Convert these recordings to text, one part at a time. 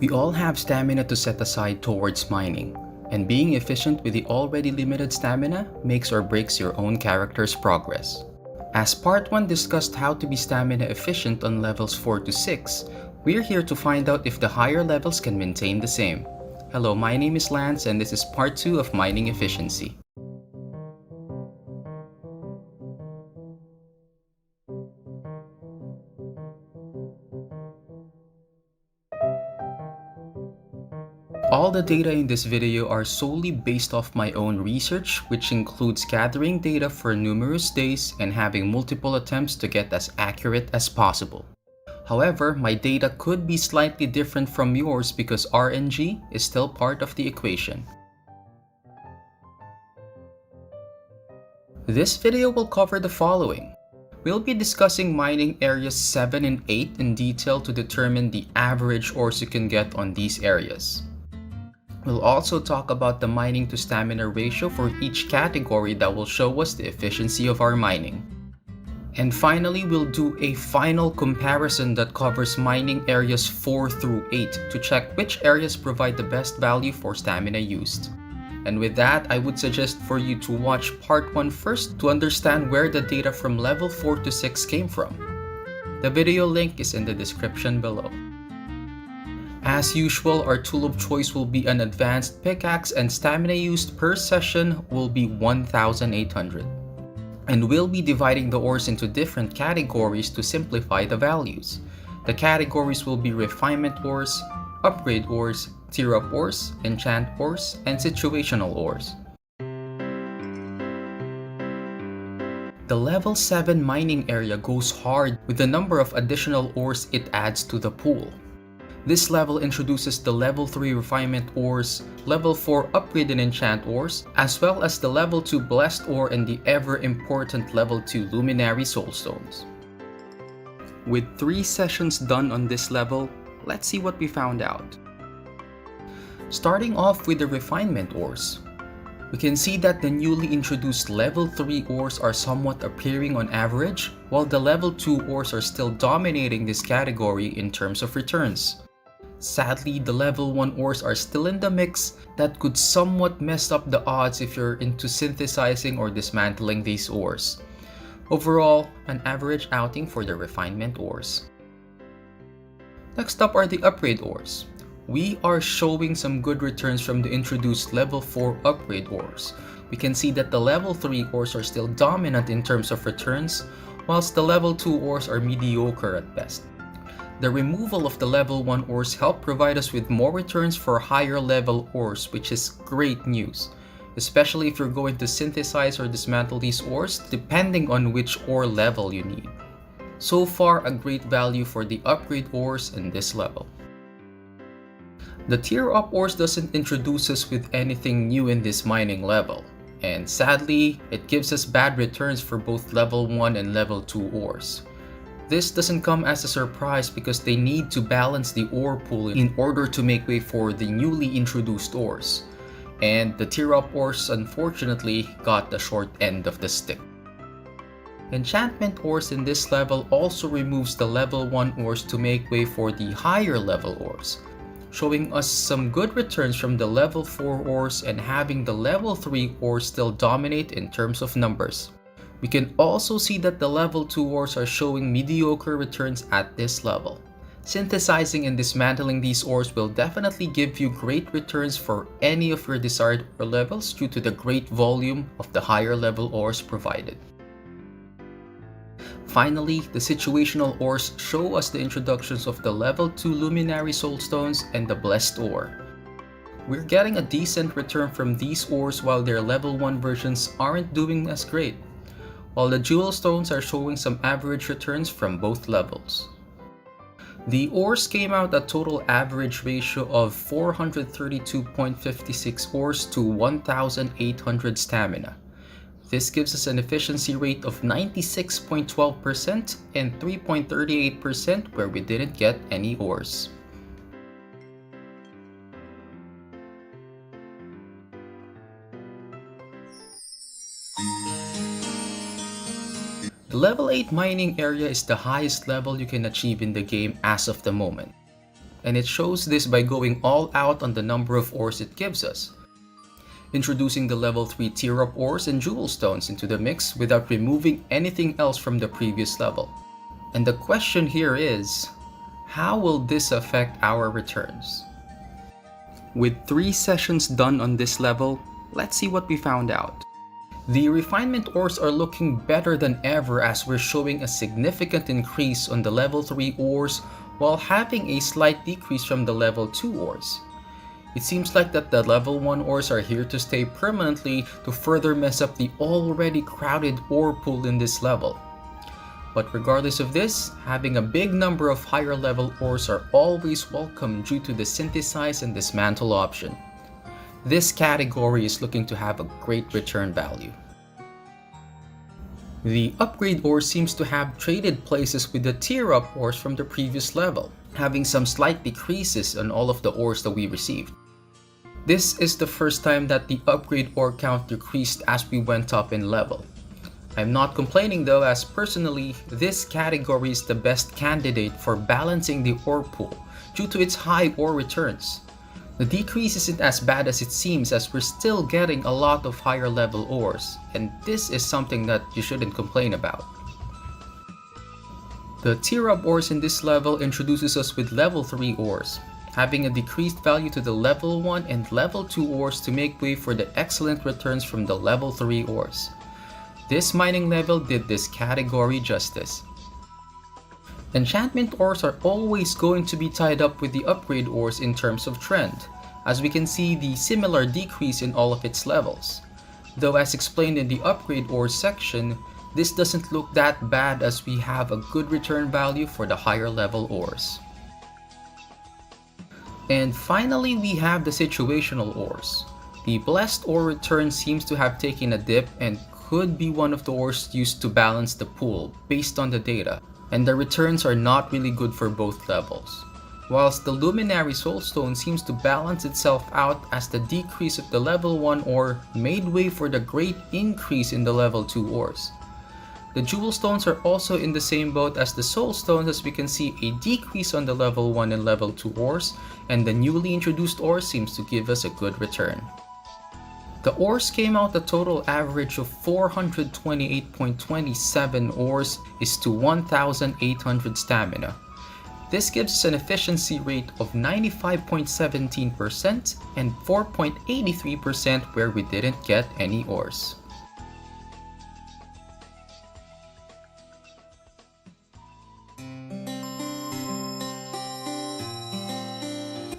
We all have stamina to set aside towards mining, and being efficient with the already limited stamina makes or breaks your own character's progress. As part 1 discussed how to be stamina efficient on levels 4 to 6, we're here to find out if the higher levels can maintain the same. Hello, my name is Lance and this is part 2 of mining efficiency. All the data in this video are solely based off my own research, which includes gathering data for numerous days and having multiple attempts to get as accurate as possible. However, my data could be slightly different from yours because RNG is still part of the equation. This video will cover the following. We'll be discussing mining areas 7 and 8 in detail to determine the average ores you can get on these areas. We'll also talk about the mining to stamina ratio for each category that will show us the efficiency of our mining. And finally, we'll do a final comparison that covers mining areas 4 through 8 to check which areas provide the best value for stamina used. And with that, I would suggest for you to watch part 1 first to understand where the data from level 4 to 6 came from. The video link is in the description below. As usual, our tool of choice will be an advanced pickaxe and stamina used per session will be 1,800. And we'll be dividing the ores into different categories to simplify the values. The categories will be refinement ores, upgrade ores, tier up ores, enchant ores, and situational ores. The level 7 mining area goes hard with the number of additional ores it adds to the pool. This level introduces the level 3 refinement ores, level 4 upgrade and enchant ores, as well as the level 2 blessed ore and the ever important level 2 luminary soulstones. With 3 sessions done on this level, let's see what we found out. Starting off with the refinement ores, we can see that the newly introduced level 3 ores are somewhat appearing on average, while the level 2 ores are still dominating this category in terms of returns. Sadly, the level 1 ores are still in the mix that could somewhat mess up the odds if you're into synthesizing or dismantling these ores. Overall, an average outing for the refinement ores. Next up are the upgrade ores. We are showing some good returns from the introduced level 4 upgrade ores. We can see that the level 3 ores are still dominant in terms of returns, whilst the level 2 ores are mediocre at best. The removal of the level 1 ores helped provide us with more returns for higher level ores, which is great news, especially if you're going to synthesize or dismantle these ores depending on which ore level you need. So far, a great value for the upgrade ores in this level. The tier up ores doesn't introduce us with anything new in this mining level, and sadly, it gives us bad returns for both level 1 and level 2 ores. This doesn't come as a surprise because they need to balance the ore pool in order to make way for the newly introduced ores, and the tier up ores unfortunately got the short end of the stick. Enchantment ores in this level also removes the level 1 ores to make way for the higher level ores, showing us some good returns from the level 4 ores and having the level 3 ores still dominate in terms of numbers. We can also see that the level 2 ores are showing mediocre returns at this level. Synthesizing and dismantling these ores will definitely give you great returns for any of your desired ore levels due to the great volume of the higher level ores provided. Finally, the situational ores show us the introductions of the level 2 luminary soulstones and the blessed ore. We're getting a decent return from these ores while their level 1 versions aren't doing as great, while the jewel stones are showing some average returns from both levels. The ores came out a total average ratio of 432.56 ores to 1,800 stamina. This gives us an efficiency rate of 96.12% and 3.38% where we didn't get any ores. The level 8 mining area is the highest level you can achieve in the game as of the moment. and it shows this by going all out on the number of ores it gives us, introducing the level 3 tier-up ores and jewel stones into the mix without removing anything else from the previous level. And the question here is, how will this affect our returns? With 3 sessions done on this level, let's see what we found out. The refinement ores are looking better than ever as we're showing a significant increase on the level 3 ores while having a slight decrease from the level 2 ores. It seems like that the level 1 ores are here to stay permanently to further mess up the already crowded ore pool in this level. But regardless of this, having a big number of higher level ores are always welcome due to the synthesize and dismantle option. This category is looking to have a great return value. The upgrade ore seems to have traded places with the tier up ores from the previous level, having some slight decreases on all of the ores that we received. This is the first time that the upgrade ore count decreased as we went up in level. I'm not complaining though, as personally, this category is the best candidate for balancing the ore pool due to its high ore returns. The decrease isn't as bad as it seems, as we're still getting a lot of higher level ores, and this is something that you shouldn't complain about. The tier up ores in this level introduces us with level 3 ores, having a decreased value to the level 1 and level 2 ores to make way for the excellent returns from the level 3 ores. This mining level did this category justice. Enchantment ores are always going to be tied up with the upgrade ores in terms of trend, as we can see the similar decrease in all of its levels. Though as explained in the upgrade ores section, this doesn't look that bad as we have a good return value for the higher level ores. And finally, we have the situational ores. The blessed ore return seems to have taken a dip and could be one of the ores used to balance the pool based on the data, and the returns are not really good for both levels. Whilst the Luminary Soulstone seems to balance itself out as the decrease of the level 1 ore made way for the great increase in the level 2 ores. The Jewel Stones are also in the same boat as the Soul Stones, as we can see a decrease on the level 1 and level 2 ores, and the newly introduced ore seems to give us a good return. The ores came out a total average of 428.27 ores is to 1,800 stamina. This gives us an efficiency rate of 95.17% and 4.83% where we didn't get any ores.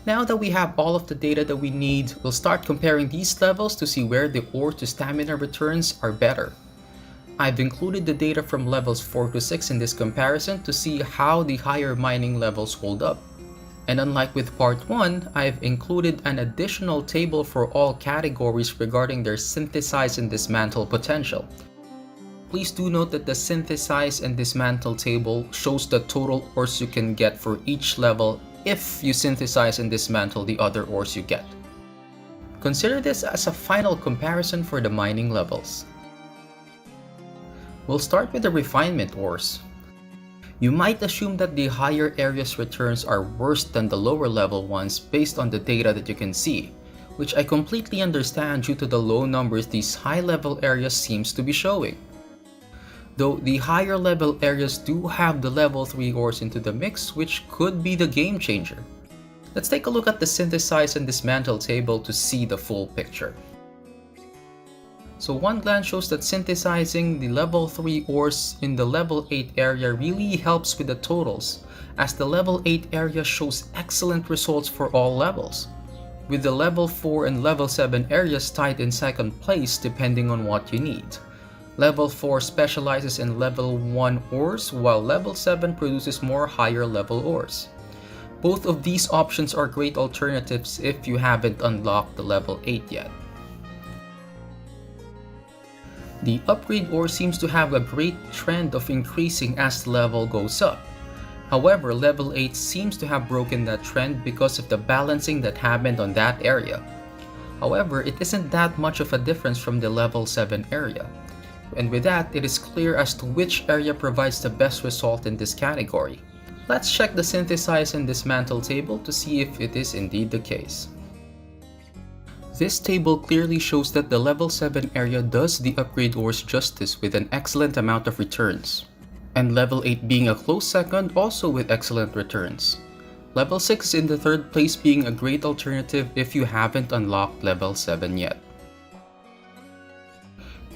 Now that we have all of the data that we need, we'll start comparing these levels to see where the ore to stamina returns are better. I've included the data from levels 4 to 6 in this comparison to see how the higher mining levels hold up. And unlike with part 1, I've included an additional table for all categories regarding their synthesize and dismantle potential. Please do note that the synthesize and dismantle table shows the total ores you can get for each level if you synthesize and dismantle the other ores you get. Consider this as a final comparison for the mining levels. We'll start with the refinement ores. You might assume that the higher areas returns are worse than the lower level ones based on the data that you can see, which I completely understand due to the low numbers these high level areas seems to be showing. Though the higher level areas do have the level 3 ores into the mix, which could be the game changer. Let's take a look at the synthesize and dismantle table to see the full picture. So one glance shows that synthesizing the level 3 ores in the level 8 area really helps with the totals, as the level 8 area shows excellent results for all levels, with the level 4 and level 7 areas tied in second place depending on what you need. Level 4 specializes in level 1 ores, while level 7 produces more higher level ores. Both of these options are great alternatives if you haven't unlocked the level 8 yet. The upgrade ore seems to have a great trend of increasing as the level goes up. However, level 8 seems to have broken that trend because of the balancing that happened on that area. However, it isn't that much of a difference from the level 7 area. And with that, it is clear as to which area provides the best result in this category. Let's check the synthesize and dismantle table to see if it is indeed the case. This table clearly shows that the level 7 area does the upgrade ores justice with an excellent amount of returns, and level 8 being a close second also with excellent returns. Level 6 is in the third place, being a great alternative if you haven't unlocked level 7 yet.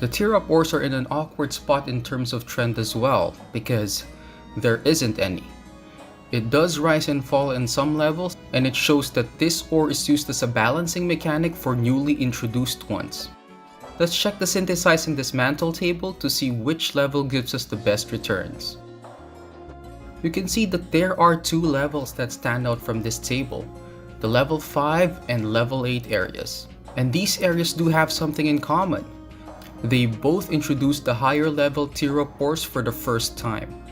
The tier up ores are in an awkward spot in terms of trend as well, because there isn't any. It does rise and fall in some levels, and it shows that this ore is used as a balancing mechanic for newly introduced ones. Let's check the synthesize and dismantle table to see which level gives us the best returns. You can see that there are two levels that stand out from this table, the level 5 and level 8 areas. And these areas do have something in common. They both introduced the higher level tier up ores for the first time.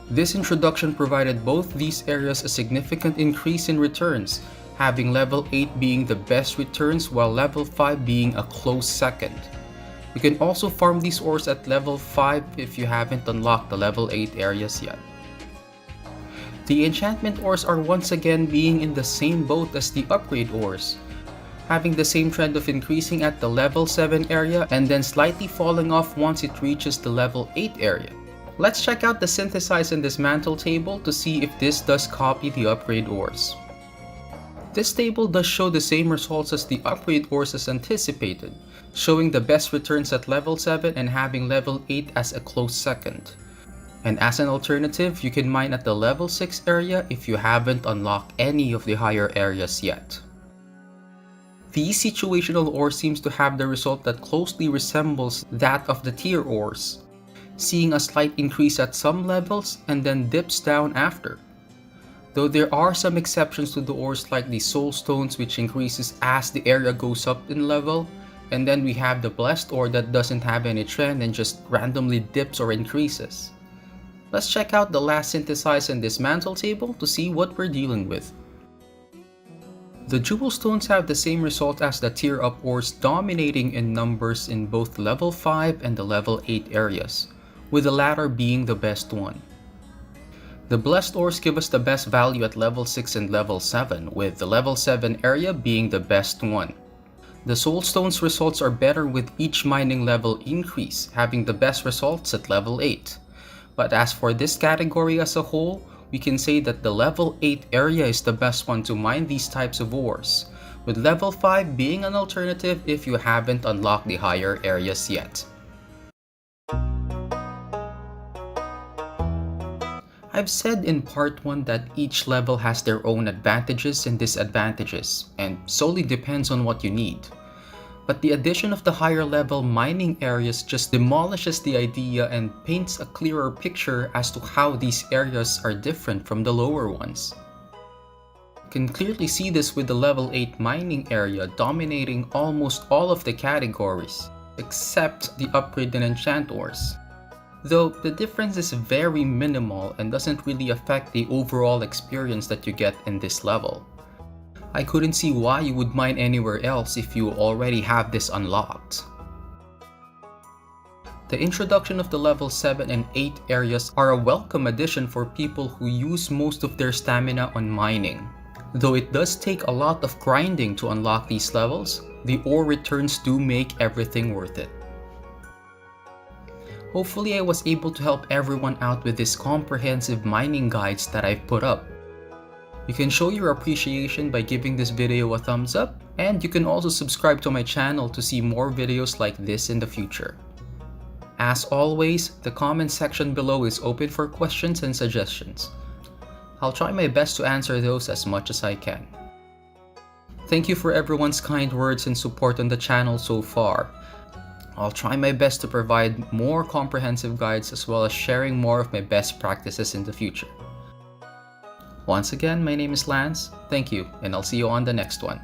This introduction provided both these areas a significant increase in returns, having level 8 being the best returns while level 5 being a close second. You can also farm these ores at level 5 if you haven't unlocked the level 8 areas yet. The enchantment ores are once again being in the same boat as the upgrade ores, having the same trend of increasing at the level 7 area and then slightly falling off once it reaches the level 8 area. Let's check out the synthesize and dismantle table to see if this does copy the upgrade ores. This table does show the same results as the upgrade ores as anticipated, showing the best returns at level 7 and having level 8 as a close second. And as an alternative, you can mine at the level 6 area if you haven't unlocked any of the higher areas yet. The situational ore seems to have the result that closely resembles that of the tier ores, seeing a slight increase at some levels and then dips down after. Though there are some exceptions to the ores like the soul stones, which increases as the area goes up in level, and then we have the blessed ore that doesn't have any trend and just randomly dips or increases. Let's check out the last synthesize and dismantle table to see what we're dealing with. The jewel stones have the same result as the tier up ores, dominating in numbers in both level 5 and the level 8 areas, with the latter being the best one. The blessed ores give us the best value at level 6 and level 7, with the level 7 area being the best one. The soul stones results are better with each mining level increase, having the best results at level 8. But as for this category as a whole, we can say that the level 8 area is the best one to mine these types of ores, with level 5 being an alternative if you haven't unlocked the higher areas yet. I've said in part 1 that each level has their own advantages and disadvantages, and solely depends on what you need. But the addition of the higher level mining areas just demolishes the idea and paints a clearer picture as to how these areas are different from the lower ones. You can clearly see this with the level 8 mining area dominating almost all of the categories, except the upgrade and enchant ores. Though the difference is very minimal and doesn't really affect the overall experience that you get in this level. I couldn't see why you would mine anywhere else if you already have this unlocked. The introduction of the level 7 and 8 areas are a welcome addition for people who use most of their stamina on mining. Though it does take a lot of grinding to unlock these levels, the ore returns do make everything worth it. Hopefully I was able to help everyone out with these comprehensive mining guides that I've put up. You can show your appreciation by giving this video a thumbs up, and you can also subscribe to my channel to see more videos like this in the future. As always, the comment section below is open for questions and suggestions. I'll try my best to answer those as much as I can. Thank you for everyone's kind words and support on the channel so far. I'll try my best to provide more comprehensive guides as well as sharing more of my best practices in the future. Once again, my name is Lance, thank you, and I'll see you on the next one.